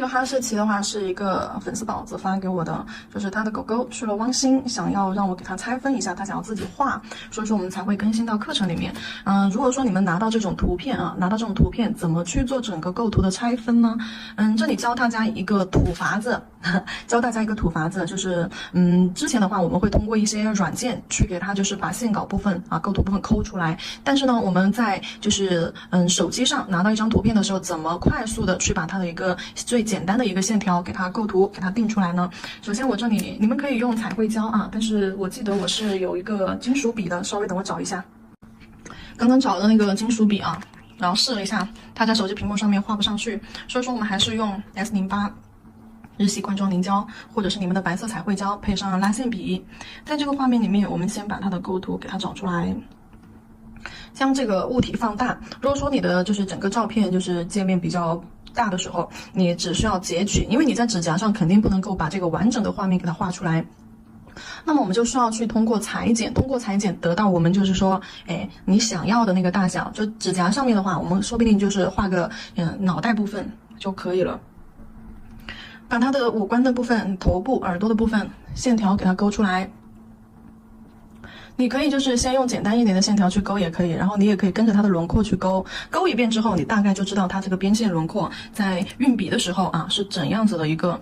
个哈士奇的话是一个粉丝宝子发给我的，就是他的狗狗去了汪星，想要让我给他拆分一下，他想要自己画，所以说我们才会更新到课程里面。如果说你们拿到这种图片啊，拿到这种图片怎么去做整个构图的拆分呢？这里教大家一个土法子，教大家一个土法子，就是之前的话我们会通过一些软件去给它就是把线稿部分啊构图部分抠出来，但是呢我们在就是手机上拿到一张图片的时候，怎么快速的去把它的一个最简单的一个线条给它构图给它定出来呢？首先我这里你们可以用彩绘胶啊，但是我记得我是有一个金属笔的，稍微等我找一下，刚刚找的那个金属笔啊，然后试了一下，它在手机屏幕上面画不上去，所以说我们还是用 S08日系罐装凝胶，或者是你们的白色彩绘胶，配上拉线笔。在这个画面里面，我们先把它的构图给它找出来，将这个物体放大。如果说你的就是整个照片就是界面比较大的时候，你只需要截取，因为你在指甲上肯定不能够把这个完整的画面给它画出来。那么我们就需要去通过裁剪，得到我们就是说，你想要的那个大小。就指甲上面的话，我们说不定就是画个脑袋部分就可以了。把它的五官的部分、头部、耳朵的部分线条给它勾出来。你可以就是先用简单一点的线条去勾也可以，然后你也可以跟着它的轮廓去勾，勾一遍之后，你大概就知道它这个边线轮廓在运笔的时候啊是怎样子的一个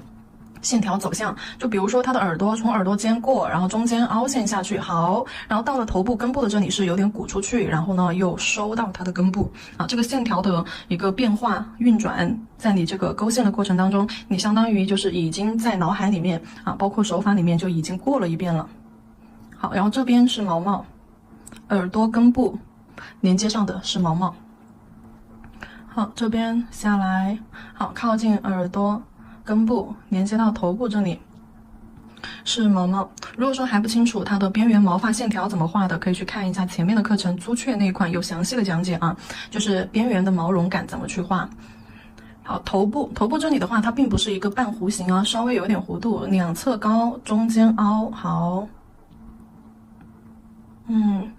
线条走向。就比如说它的耳朵从耳朵尖过，然后中间凹陷下去，好，然后到了头部根部的这里是有点鼓出去，然后呢又收到它的根部啊，这个线条的一个变化运转，在你这个勾线的过程当中，你相当于就是已经在脑海里面啊，包括手法里面就已经过了一遍了。好，然后这边是毛毛，耳朵根部连接上的是毛毛。好，这边下来，好，靠近耳朵根部连接到头部这里是毛毛。如果说还不清楚它的边缘毛发线条怎么画的，可以去看一下前面的课程朱雀那一款有详细的讲解啊，就是边缘的毛绒感怎么去画。好，头部这里的话，它并不是一个半弧形啊，稍微有点弧度，两侧高，中间凹。好，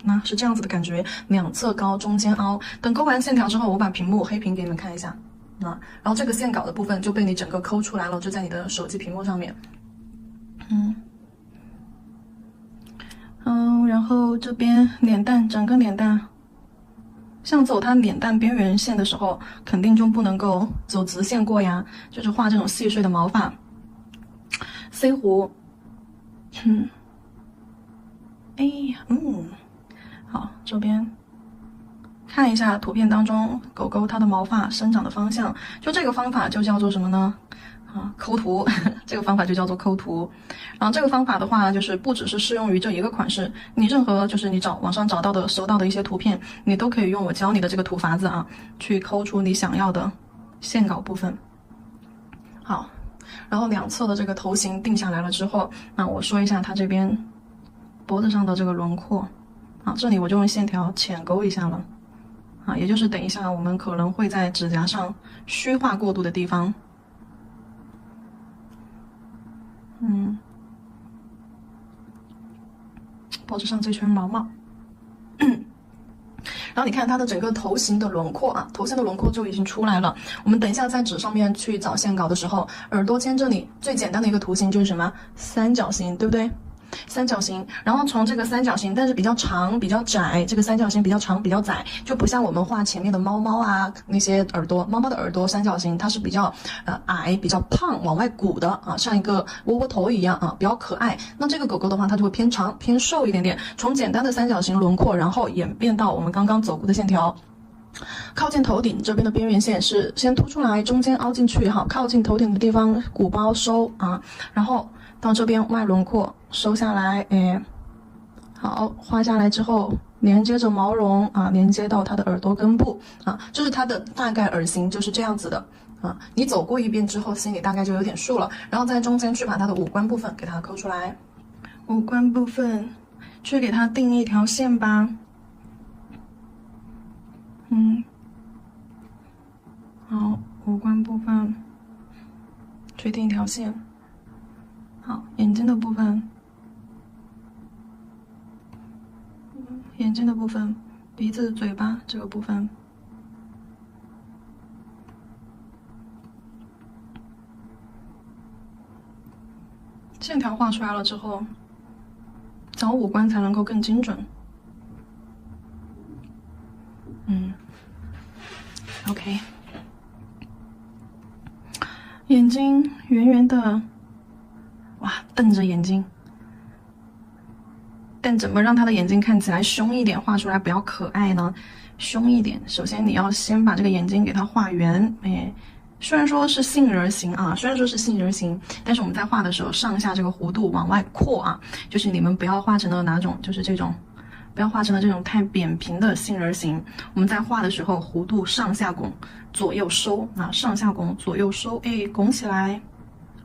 那是这样子的感觉，两侧高，中间凹。等勾完线条之后，我把屏幕黑屏给你们看一下。然后这个线稿的部分就被你整个抠出来了，就在你的手机屏幕上面。然后这边脸蛋，整个脸蛋，像走它脸蛋边缘线的时候，肯定就不能够走直线过呀，就是画这种细碎的毛发。C 弧，好，这边看一下图片当中狗狗它的毛发生长的方向，就这个方法就叫做什么呢？抠图，这个方法就叫做抠图。然后这个方法的话，就是不只是适用于这一个款式，你任何就是你网上找到的、搜到的一些图片，你都可以用我教你的这个图法子啊，去抠出你想要的线稿部分。好，然后两侧的这个头型定下来了之后，那我说一下它这边脖子上的这个轮廓。好，这里我就用线条浅勾一下了。也就是等一下我们可能会在指甲上虚化过度的地方。脖子上这圈毛毛。然后你看它的整个头型的轮廓啊，头型的轮廓就已经出来了。我们等一下在纸上面去找线稿的时候，耳朵尖这里最简单的一个图形就是什么？三角形，对不对？三角形，然后从这个三角形，但是比较长比较窄，这个三角形比较长比较窄，就不像我们画前面的猫猫啊那些耳朵，猫猫的耳朵三角形它是比较矮比较胖往外鼓的啊，像一个窝窝头一样啊，比较可爱。那这个狗狗的话，它就会偏长偏瘦一点点，从简单的三角形轮廓，然后演变到我们刚刚走过的线条。靠近头顶这边的边缘线是先凸出来，中间凹进去，好，靠近头顶的地方鼓包收啊，然后到这边外轮廓收下来，好，画下来之后连接着毛绒啊，连接到它的耳朵根部啊，这是它的大概耳型就是这样子的啊。你走过一遍之后，心里大概就有点数了。然后在中间去把它的五官部分给它抠出来，五官部分去给它定一条线吧。好，五官部分去定一条线。好，眼睛的部分，眼睛的部分，鼻子、嘴巴这个部分。线条画出来了之后，找五官才能够更精准。OK， 眼睛圆圆的，哇，瞪着眼睛。但怎么让他的眼睛看起来凶一点，画出来比较可爱呢？凶一点，首先你要先把这个眼睛给它画圆。虽然说是杏仁形啊，但是我们在画的时候，上下这个弧度往外扩啊，就是你们不要画成了哪种，就是这种。不要画成了这种太扁平的杏仁形。我们在画的时候，弧度上下拱，左右收啊，上下拱，左右收，拱起来，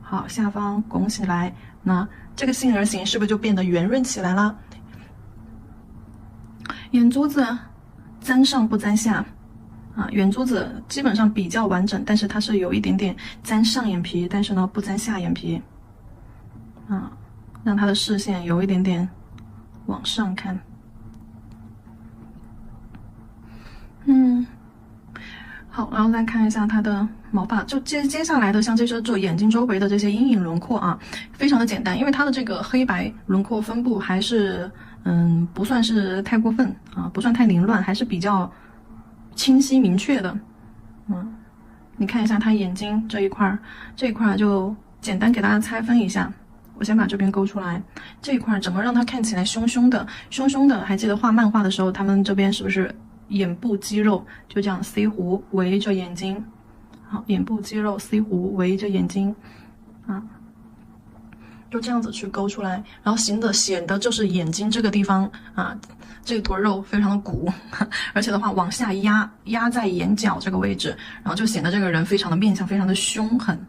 好，下方拱起来，那这个杏仁形是不是就变得圆润起来了？眼珠子簪上不簪下啊，眼珠子基本上比较完整，但是它是有一点点簪上眼皮，但是呢不簪下眼皮啊，让它的视线有一点点往上看。好，然后再看一下它的毛发，就接下来的像这些就眼睛周围的这些阴影轮廓啊，非常的简单，因为它的这个黑白轮廓分布还是不算是太过分啊，不算太凌乱，还是比较清晰明确的。你看一下它眼睛这一块就简单给大家拆分一下。我先把这边勾出来，这一块怎么让它看起来凶凶的？还记得画漫画的时候，他们这边是不是？眼部肌肉就这样 C 弧围着眼睛，好，眼部肌肉 C 弧围着眼睛，啊，就这样子去勾出来，然后显得就是眼睛这个地方啊，这个坨肉非常的鼓，而且的话往下压在眼角这个位置，然后就显得这个人非常的面相非常的凶狠。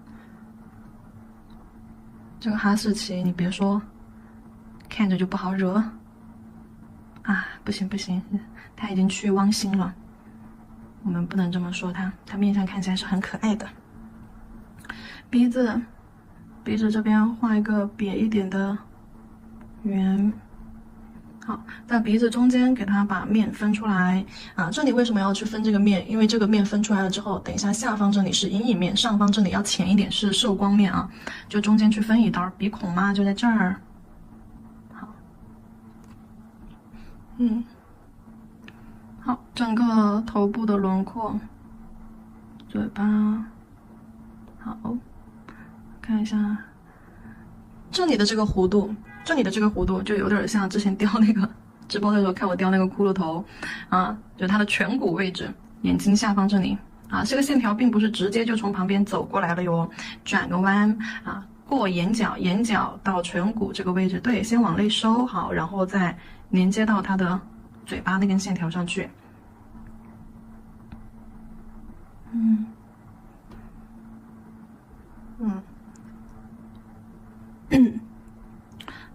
这个哈士奇你别说，看着就不好惹啊，不行。他已经去汪星了，我们不能这么说他面相看起来是很可爱的。鼻子这边画一个瘪一点的圆，好，在鼻子中间给它把面分出来啊。这里为什么要去分这个面？因为这个面分出来了之后，等一下下方这里是阴影面，上方这里要浅一点是受光面啊，就中间去分一刀。鼻孔嘛就在这儿，好，好，整个头部的轮廓，嘴巴，好，看一下这里的这个弧度，就有点像之前雕那个直播的时候看我雕那个骷髅头啊，就它的颧骨位置，眼睛下方这里啊，这个线条并不是直接就从旁边走过来了哟，转个弯啊，过眼角到颧骨这个位置，对，先往内收好，然后再连接到它的嘴巴那根线条上去。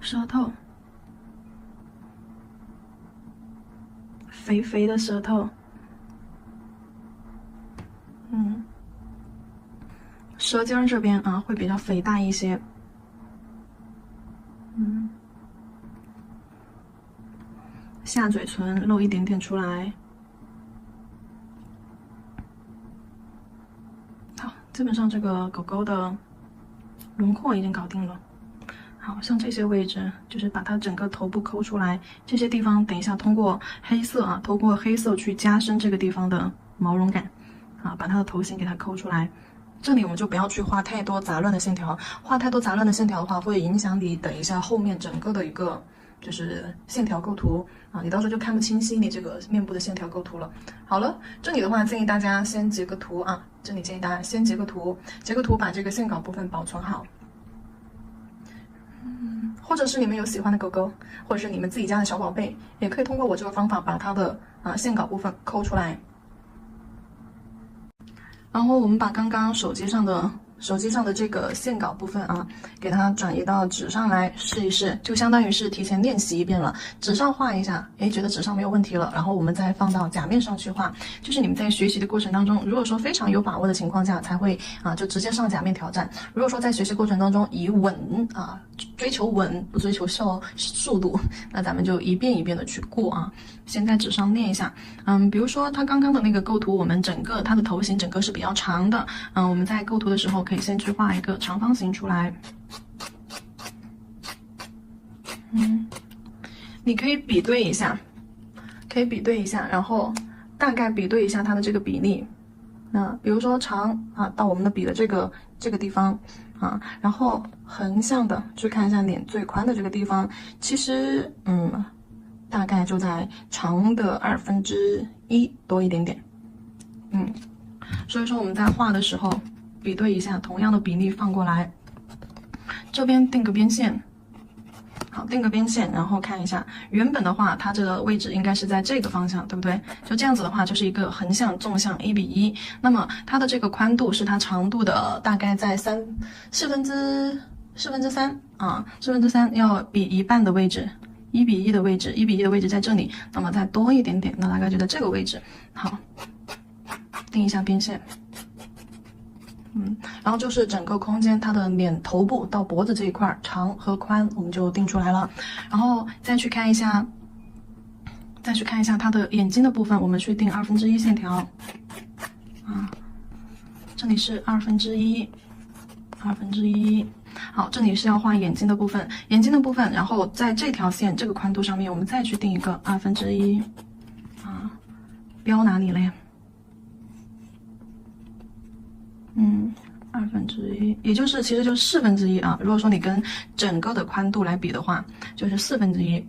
舌头，肥肥的舌头，舌尖这边啊会比较肥大一些，下嘴唇露一点点出来。好，基本上这个狗狗的轮廓已经搞定了。好像这些位置，就是把它整个头部抠出来，这些地方等一下通过黑色去加深这个地方的毛绒感，啊，把它的头型给它抠出来。这里我们就不要去画太多杂乱的线条，画太多杂乱的线条的话，会影响你等一下后面整个的一个就是线条构图啊，你到时候就看不清晰你这个面部的线条构图了。好了，这里的话建议大家先截个图啊，截个图把这个线稿部分保存好。或者是你们有喜欢的狗狗，或者是你们自己家的小宝贝，也可以通过我这个方法把它的线稿部分抠出来。然后我们把刚刚手机上的这个线稿部分啊，给它转移到纸上来试一试，就相当于是提前练习一遍了。纸上画一下，觉得纸上没有问题了，然后我们再放到甲面上去画。就是你们在学习的过程当中，如果说非常有把握的情况下，才会就直接上甲面挑战。如果说在学习过程当中以稳追求稳，不追求速度，那咱们就一遍一遍的去过啊。先在纸上练一下，比如说它刚刚的那个构图，我们它的头型整个是比较长的，我们在构图的时候可以先去画一个长方形出来，你可以比对一下，然后大概比对一下它的这个比例。比如说长啊，到我们的笔的这个地方啊，然后横向的去看一下脸最宽的这个地方，其实大概就在长的1/2多一点点。所以说我们在画的时候比对一下，同样的比例放过来，这边定个边线。好，定个边线，然后看一下，原本的话，它这个位置应该是在这个方向，对不对？就这样子的话，就是一个横向、纵向1:1。那么它的这个宽度是它长度的大概在四分之三啊，3/4要比一半的位置，1:1的位置，1:1的位置在这里，那么再多一点点，那大概就在这个位置。好，定一下边线。然后就是整个空间，它的脸头部到脖子这一块长和宽我们就定出来了，然后再去看一下它的眼睛的部分，我们去定1/2线条这里是1/2，好，这里是要画眼睛的部分，然后在这条线这个宽度上面，我们再去定一个1/2标哪里嘞？1/2，也就是其实就是1/4啊。如果说你跟整个的宽度来比的话，就是1/4。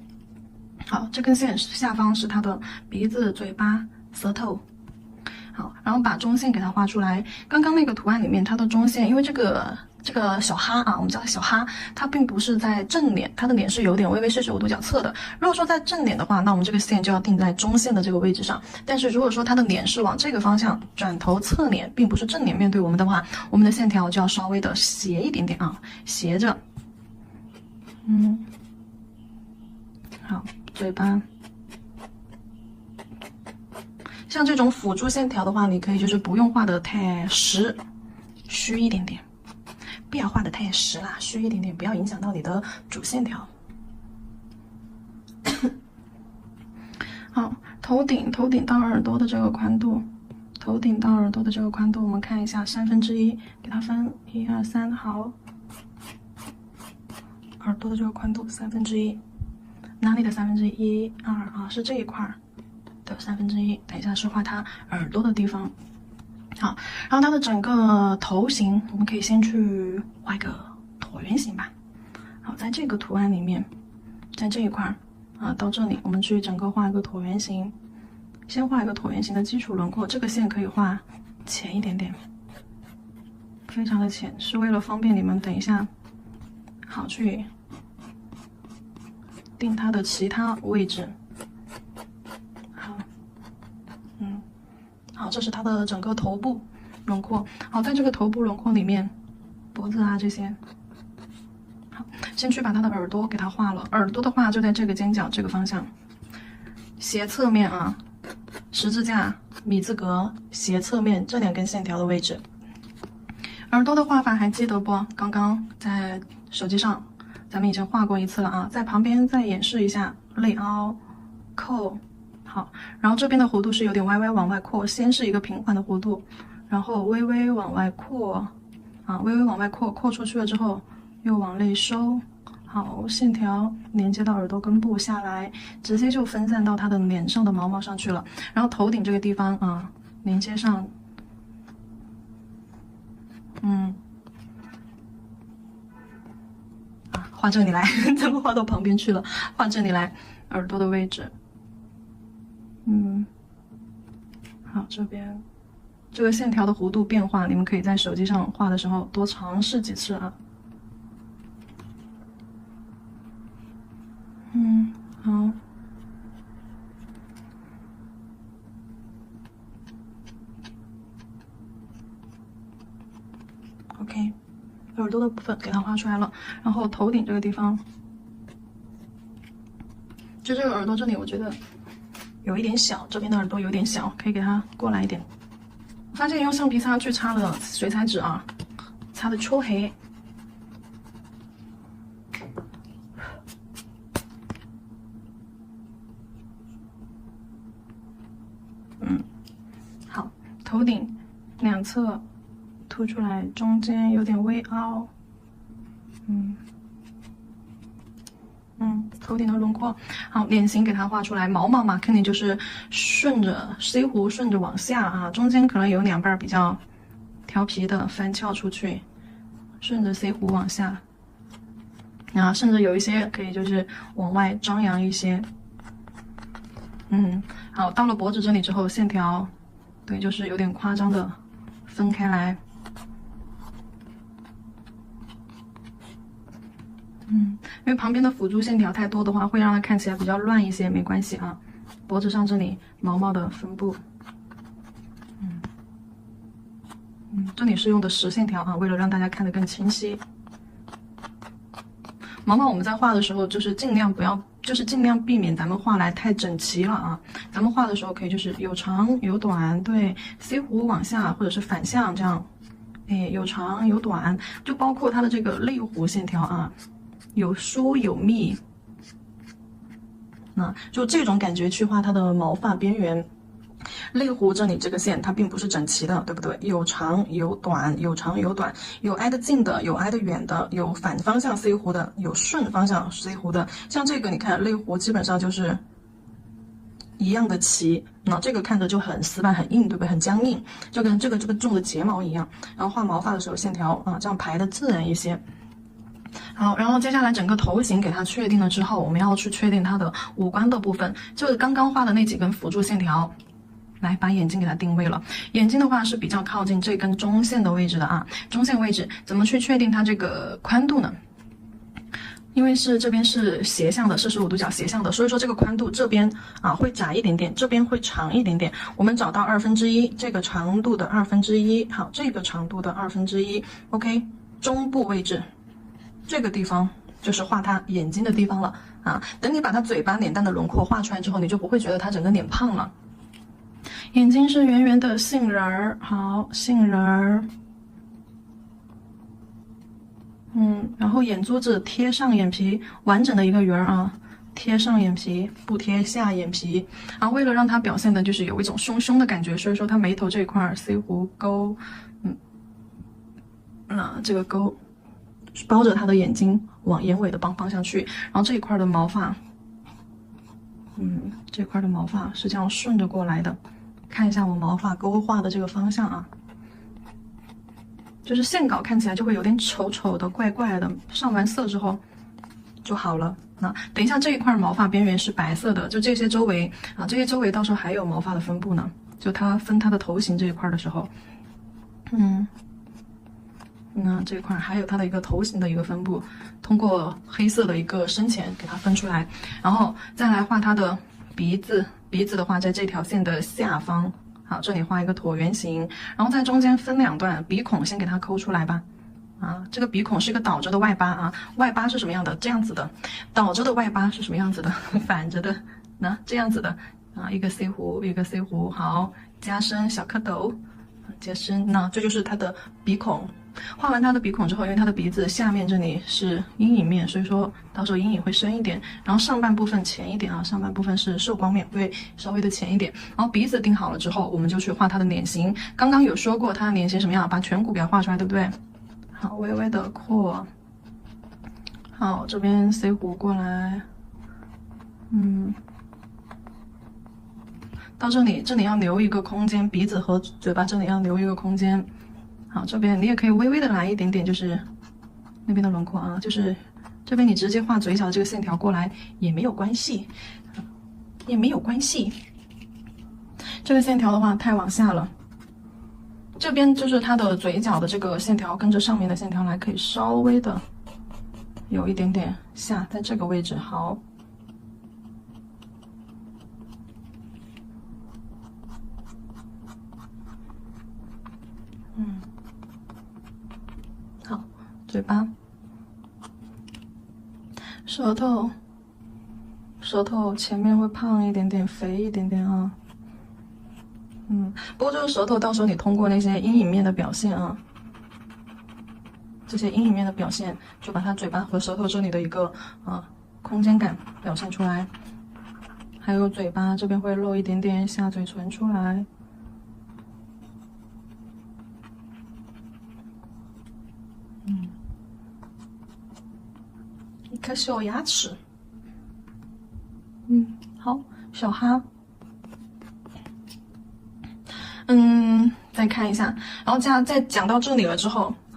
好，这根线下方是它的鼻子、嘴巴、舌头。好，然后把中线给它画出来。刚刚那个图案里面，它的中线，因为这个小哈啊，我们叫它小哈，它并不是在正脸，它的脸是有点微微45度角侧的。如果说在正脸的话，那我们这个线就要定在中线的这个位置上。但是如果说它的脸是往这个方向转头侧脸，并不是正脸面对我们的话，我们的线条就要稍微的斜一点点啊，斜着。好，嘴巴。像这种辅助线条的话，你可以就是不用画的太实，虚一点点，不要画的太实啦，虚一点点，不要影响到你的主线条。好，头顶到耳朵的这个宽度，我们看一下1/3，给它分1、2、3，好，耳朵的这个宽度1/3，哪里的1/3？1、2啊，是这一块的1/3，等一下是画它耳朵的地方。好，然后它的整个头型，我们可以先去画一个椭圆形吧。好，在这个图案里面，在这一块啊，到这里我们去整个画一个椭圆形。先画一个椭圆形的基础轮廓，这个线可以画浅一点点，非常的浅，是为了方便你们等一下好去定它的其他位置。好，这是它的整个头部轮廓。好，在这个头部轮廓里面，脖子啊这些，好，先去把它的耳朵给它画了。耳朵的话就在这个尖角这个方向，斜侧面啊，十字架、米字格、斜侧面这2根线条的位置。耳朵的画法还记得不？刚刚在手机上咱们已经画过一次了啊，在旁边再演示一下内凹、扣。好，然后这边的弧度是有点歪歪往外扩，先是一个平缓的弧度，然后微微往外扩，扩出去了之后又往内收。好，线条连接到耳朵根部下来，直接就分散到它的脸上的毛毛上去了。然后头顶这个地方啊，连接上，画这里来，咱们画到旁边去了，画这里来，耳朵的位置。好，这边这个线条的弧度变化，你们可以在手机上画的时候多尝试几次啊。好。OK， 耳朵的部分给它画出来了，然后头顶这个地方，就这个耳朵这里，我觉得有一点小，这边的耳朵有点小，可以给它过来一点。我发现用橡皮擦去擦了水彩纸啊，擦的超黑。好，头顶两侧凸出来，中间有点微凹。头顶的轮廓，好，脸型给它画出来，毛毛嘛，肯定就是顺着 C 弧顺着往下啊，中间可能有两瓣比较调皮的翻翘出去，顺着 C 弧往下，啊，甚至有一些可以就是往外张扬一些，好，到了脖子这里之后，线条，对，就是有点夸张的分开来。因为旁边的辅助线条太多的话，会让它看起来比较乱一些，没关系啊。脖子上这里毛毛的分布，这里是用的实线条啊，为了让大家看得更清晰。毛毛我们在画的时候，就是尽量不要，就是尽量避免咱们画来太整齐了啊。咱们画的时候可以就是有长有短，对 ，C 弧往下或者是反向这样，有长有短，就包括它的这个泪弧线条啊。有疏有密，就这种感觉去画它的毛发边缘。泪弧这里这个线它并不是整齐的，对不对？有长有短，有长有短，有挨得近的，有挨得远的，有反方向 C 弧的，有顺方向 C 弧的。像这个你看泪弧基本上就是一样的齐，那这个看着就很死板很硬，对不对？很僵硬，就跟这个种的睫毛一样。然后画毛发的时候线条啊这样排的自然一些。好，然后接下来整个头型给它确定了之后，我们要去确定它的五官的部分，就是刚刚画的那几根辅助线条，来把眼睛给它定位了。眼睛的话是比较靠近这根中线的位置的啊，中线位置怎么去确定它这个宽度呢？因为是这边是斜向的，是45度角斜向的，所以说这个宽度这边啊会窄一点点，这边会长一点点。我们找到1/2，这个长度的1/2，好，这个长度的1/2 ，OK， 中部位置。这个地方就是画它眼睛的地方了啊！等你把它嘴巴、脸蛋的轮廓画出来之后，你就不会觉得它整个脸胖了。眼睛是圆圆的杏仁儿，好，杏仁儿。然后眼珠子贴上眼皮，完整的一个圆啊，贴上眼皮，不贴下眼皮。啊，为了让它表现的就是有一种凶凶的感觉，所以说它眉头这一块 C 弧勾，这个勾。包着它的眼睛往眼尾的方向去，然后这一块的毛发，这块的毛发是这样顺着过来的。看一下我毛发勾画的这个方向啊，就是线稿看起来就会有点丑丑的、怪怪的，上完色之后就好了。那等一下这一块毛发边缘是白色的，就这些周围啊，这些周围到时候还有毛发的分布呢。就它分它的头型这一块的时候，那这块还有它的一个头型的一个分布，通过黑色的一个深浅给它分出来，然后再来画它的鼻子。鼻子的话，在这条线的下方，好，这里画一个椭圆形，然后在中间分两段，鼻孔先给它抠出来吧。这个鼻孔是一个倒着的外八啊，外八是什么样的？这样子的，倒着的外八是什么样子的？反着的，这样子的啊，一个 C 弧，一个 C 弧，好，加深小蝌蚪，加深，那这就是它的鼻孔。画完它的鼻孔之后，因为它的鼻子下面这里是阴影面，所以说到时候阴影会深一点，然后上半部分浅一点啊，上半部分是受光面，会稍微的浅一点。然后鼻子定好了之后，我们就去画它的脸型。刚刚有说过它的脸型什么样，把颧骨给它画出来，对不对？好，微微的扩，好，这边 C 弧过来，到这里要留一个空间，鼻子和嘴巴这里要留一个空间。好，这边你也可以微微的来一点点，就是那边的轮廓啊，就是这边你直接画嘴角这个线条过来也没有关系，也没有关系。这个线条的话太往下了，这边就是它的嘴角的这个线条跟着上面的线条来，可以稍微的有一点点下，在这个位置。好。好，嘴巴，舌头前面会胖一点点，肥一点点啊。不过这个舌头到时候你通过那些阴影面的表现啊，这些阴影面的表现，就把它嘴巴和舌头这里的一个空间感表现出来。还有嘴巴这边会露一点点下嘴唇出来。一颗小牙齿，好，小哈。再看一下，然后再讲到这里了之后。